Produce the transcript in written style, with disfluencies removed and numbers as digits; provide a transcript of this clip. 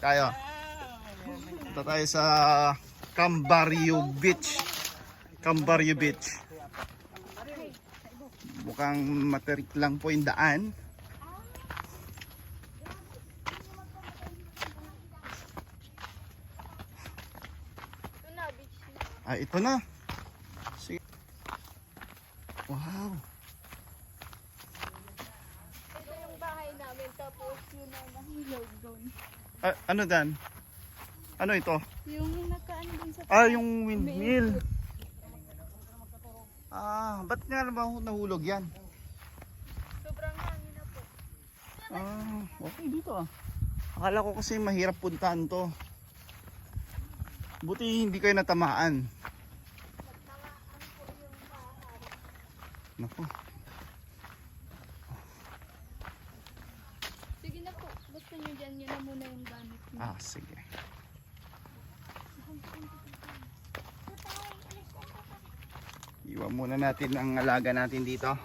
Tayo. Punta tayo sa Cambarrio Beach. Cambarrio Beach. Mukhang materik lang po yung daan. Ah, ito na. Sige. Wow. Ito yung bahay namin, tapos yun na nahilog doon. Ah, ano dan? Ano ito? Yung nakaano dun sa... Ah, yung windmill. Ah, ba't nga naman nahulog yan? Sobrang hangin na po. Ah, okay dito ah. Akala ko kasi mahirap puntahan to. Buti hindi kayo natamaan. Naku. Sige na po, gusto nyo dyan, yun na muna yung gamit nyo. Ah, sige. Iwan muna natin ang alaga natin dito.